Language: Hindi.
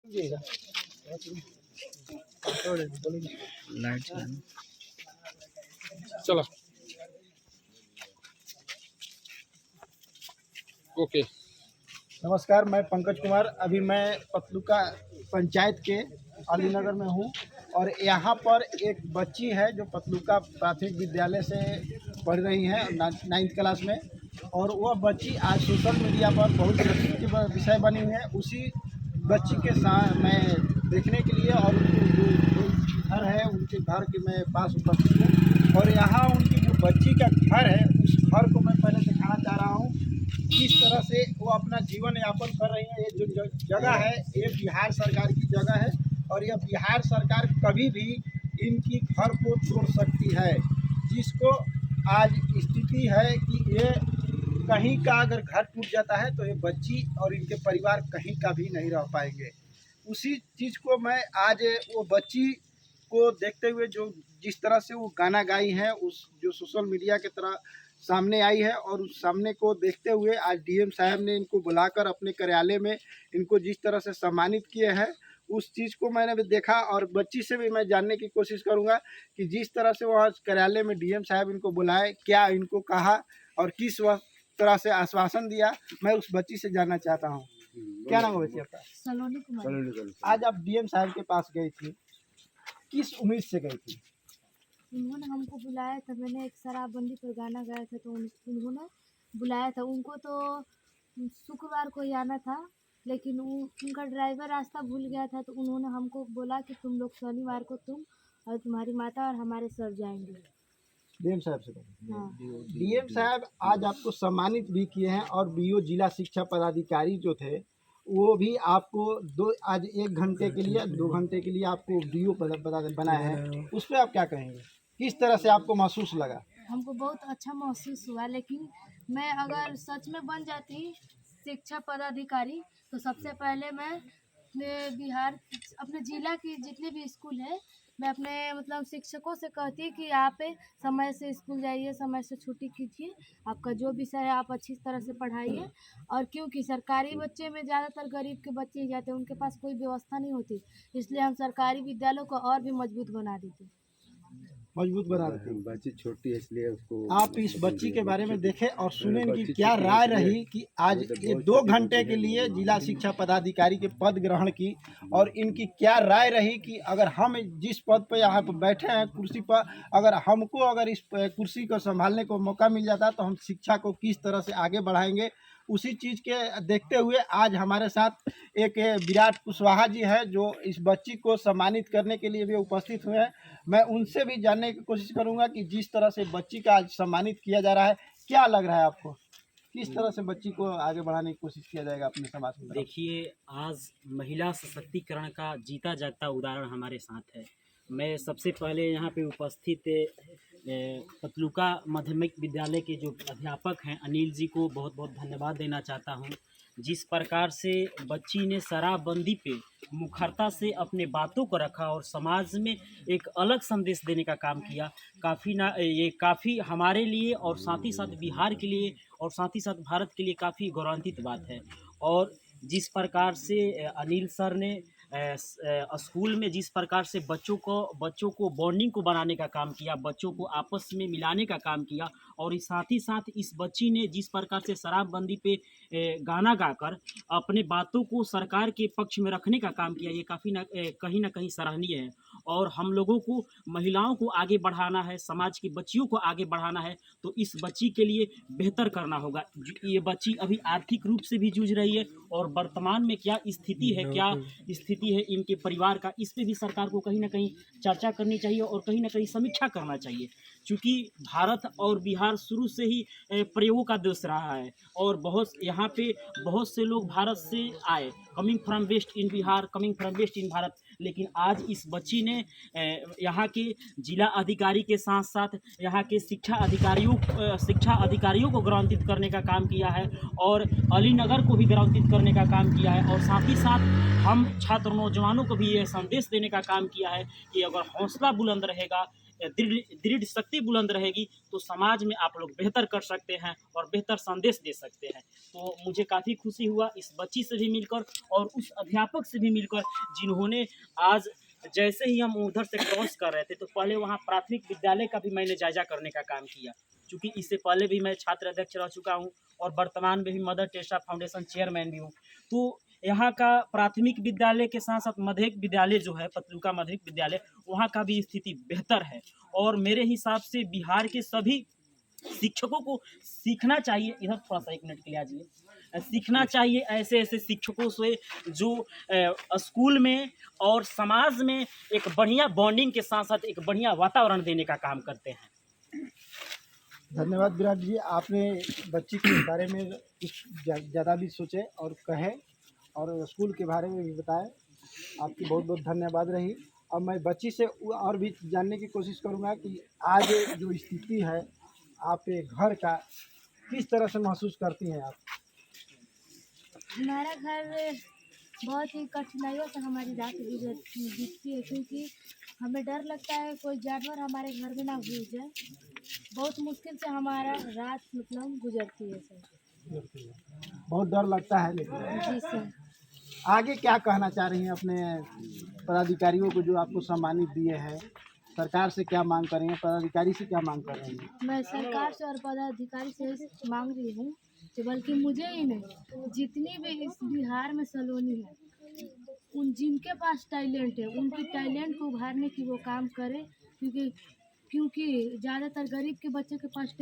लाइट चलाना। चलो ओके। नमस्कार, मैं पंकज कुमार। अभी मैं पतलूका पंचायत के अलीनगर में हूँ और यहाँ पर एक बच्ची है जो पतलूका प्राथमिक विद्यालय से पढ़ रही है 9th क्लास में। और वह बच्ची आज सोशल मीडिया पर बहुत चर्चित की विषय बनी हुई है। उसी बच्ची के साथ मैं देखने के लिए और उनकी जो घर है उनके घर के मैं पास उपस्थित हूँ और यहाँ उनकी जो बच्ची का घर है उस घर को मैं पहले दिखाना चाह रहा हूँ किस तरह से वो अपना जीवन यापन कर रही है। ये जो जगह है ये बिहार सरकार की जगह है और यह बिहार सरकार कभी भी इनकी घर को तोड़ सकती है। जिसको आज स्थिति है कि ये कहीं का अगर घर टूट जाता है तो ये बच्ची और इनके परिवार कहीं का भी नहीं रह पाएंगे। उसी चीज़ को मैं आज वो बच्ची को देखते हुए जो जिस तरह से वो गाना गाई है उस जो सोशल मीडिया की तरह सामने आई है और उस सामने को देखते हुए आज डीएम साहब ने इनको बुलाकर अपने कार्यालय में इनको जिस तरह से सम्मानित किए हैं उस चीज़ को मैंने भी देखा और बच्ची से भी मैं जानने की कोशिश करूंगा कि जिस तरह से वहाँ कार्यालय में डीएम साहब इनको बुलाए क्या इनको कहा और किस तरह से आश्वासन दिया, मैं उस बच्ची से जानना चाहता हूँ। क्या नाम है बच्ची आपका? सलोनी कुमारी। आज आप डीएम साहब के पास गई थी, किस उम्मीद से गई थी? उन्होंने हमको बुलाया था, मैंने एक शराबबंदी पर गाना गाया था तो उन्होंने बुलाया था। उनको तो शुक्रवार को ही आना था लेकिन उनका ड्राइवर रास्ता भूल गया था तो उन्होंने हमको बोला कि तुम लोग शनिवार को तुम और तुम्हारी माता और हमारे सर जाएंगे। डीएम साहब से हाँ। डीएम साहब आज आपको सम्मानित भी किए हैं और बीओ जिला शिक्षा पदाधिकारी जो थे वो भी आपको आज 1 घंटे के लिए 2 घंटे के लिए आपको बीओ बनाया है। उस पर आप क्या कहेंगे, किस तरह से आपको महसूस लगा? हमको बहुत अच्छा महसूस हुआ, लेकिन मैं अगर सच में बन जाती शिक्षा पदाधिकारी तो सबसे पहले मैं बिहार अपने ज़िला की जितने भी स्कूल है मैं अपने मतलब शिक्षकों से कहती कि आप समय से स्कूल जाइए, समय से छुट्टी कीजिए, आपका जो विषय है आप अच्छी तरह से पढ़ाइए। और क्योंकि सरकारी बच्चे में ज़्यादातर गरीब के बच्चे ही जाते हैं, उनके पास कोई व्यवस्था नहीं होती, इसलिए हम सरकारी विद्यालयों को और भी मजबूत बना देते हैं। बच्ची छोटी है इसलिए उसको आप इस बच्ची के बारे में देखें और सुने इनकी क्या राय रही कि आज ये 2 घंटे के लिए जिला शिक्षा पदाधिकारी के पद ग्रहण की और इनकी क्या राय रही कि अगर हम जिस पद पर यहाँ पर बैठे हैं कुर्सी पर, अगर इस कुर्सी को संभालने को मौका मिल जाता तो हम शिक्षा को किस तरह से आगे बढ़ाएंगे। उसी चीज़ के देखते हुए आज हमारे साथ एक विराट कुशवाहा जी है जो इस बच्ची को सम्मानित करने के लिए भी उपस्थित हुए हैं। मैं उनसे भी जानने की कोशिश करूंगा कि जिस तरह से बच्ची का आज सम्मानित किया जा रहा है क्या लग रहा है आपको, किस तरह से बच्ची को आगे बढ़ाने की कोशिश किया जाएगा अपने समाज में? देखिए, आज महिला सशक्तिकरण का जीता जागता उदाहरण हमारे साथ है। मैं सबसे पहले यहाँ पे उपस्थित पतलूका माध्यमिक विद्यालय के जो अध्यापक हैं अनिल जी को बहुत बहुत धन्यवाद देना चाहता हूँ। जिस प्रकार से बच्ची ने शराबबंदी पे मुखरता से अपने बातों को रखा और समाज में एक अलग संदेश देने का काम किया, ये काफ़ी हमारे लिए और साथ ही साथ बिहार के लिए और साथ ही साथ भारत के लिए काफ़ी गौरवान्वित बात है। और जिस प्रकार से अनिल सर ने स्कूल में जिस प्रकार से बच्चों को बॉन्डिंग को बनाने का काम किया, बच्चों को आपस में मिलाने का काम किया और साथ ही साथ इस बच्ची ने जिस प्रकार से शराबबंदी पे गाना गाकर अपने बातों को सरकार के पक्ष में रखने का काम किया, ये कहीं ना कहीं सराहनीय है। और हम लोगों को महिलाओं को आगे बढ़ाना है, समाज की बच्चियों को आगे बढ़ाना है तो इस बच्ची के लिए बेहतर करना होगा। ये बच्ची अभी आर्थिक रूप से भी जूझ रही है और वर्तमान में क्या स्थिति है इनके परिवार का, इस पे भी सरकार को कहीं ना कहीं चर्चा करनी चाहिए और कहीं ना कहीं समीक्षा करना चाहिए। क्योंकि भारत और बिहार शुरू से ही प्रयोगों का देश रहा है और यहाँ पे बहुत से लोग भारत से आए, coming from west in Bihar, coming from west in Bharat, लेकिन आज इस बच्ची ने यहाँ के जिला अधिकारी के साथ साथ यहाँ के शिक्षा अधिकारियों को गौरवान्वित करने का काम किया है और अलीनगर को भी गौरवान्वित करने का काम किया है और साथ ही साथ हम छात्र नौजवानों को भी ये संदेश देने का काम किया है कि अगर हौसला बुलंद रहेगा, दृढ़ दृढ़ शक्ति बुलंद रहेगी तो समाज में आप लोग बेहतर कर सकते हैं और बेहतर संदेश दे सकते हैं। तो मुझे काफ़ी खुशी हुआ इस बच्ची से भी मिलकर और उस अध्यापक से भी मिलकर, जिन्होंने आज जैसे ही हम उधर से क्रॉस कर रहे थे तो पहले वहाँ प्राथमिक विद्यालय का भी मैंने जायजा करने का काम किया, क्योंकि इससे पहले भी मैं छात्र अध्यक्ष रह चुका हूँ और वर्तमान में भी मदर टेरेसा फाउंडेशन चेयरमैन भी हूँ। तो यहाँ का प्राथमिक विद्यालय के साथ साथ माध्यमिक विद्यालय जो है, पतलूका माध्यमिक विद्यालय, वहाँ का भी स्थिति बेहतर है। और मेरे हिसाब से बिहार के सभी शिक्षकों को सीखना चाहिए, इधर थोड़ा सा 1 मिनट के लिए आ जाइए, सीखना चाहिए ऐसे ऐसे शिक्षकों से जो स्कूल में और समाज में एक बढ़िया बॉन्डिंग के साथ साथ एक बढ़िया वातावरण देने का काम करते हैं। धन्यवाद विराट जी, आपने बच्ची के बारे में कुछ ज़्यादा भी सोचे और कहे और स्कूल के बारे में भी बताए। आपकी बहुत बहुत धन्यवाद रही। अब मैं बच्ची से और भी जानने की कोशिश करूँगा कि आज जो स्थिति है आपके घर का, किस तरह से महसूस करती हैं आप? हमारा घर बहुत ही कठिनाइयों से हमारी रात बीतती है, क्योंकि हमें डर लगता है कोई जानवर हमारे घर में ना घुस जाए। बहुत मुश्किल से हमारा रात मतलब गुजरती है सर। बहुत डर लगता है, लेकिन जी सर। आगे क्या कहना चाह रही हैं अपने पदाधिकारियों को जो आपको सम्मानित दिए हैं? सरकार से क्या मांग कर रही हैं, पदाधिकारी से क्या मांग कर रही हैं? मैं सरकार से और पदाधिकारी से मांग रही हूँ कि बल्कि मुझे ही नहीं, जितनी भी इस बिहार में सलोनी है, उन जिनके पास टैलेंट है उनकी टैलेंट को उभारने की वो काम करे, क्योंकि ज़्यादातर गरीब के बच्चे के पास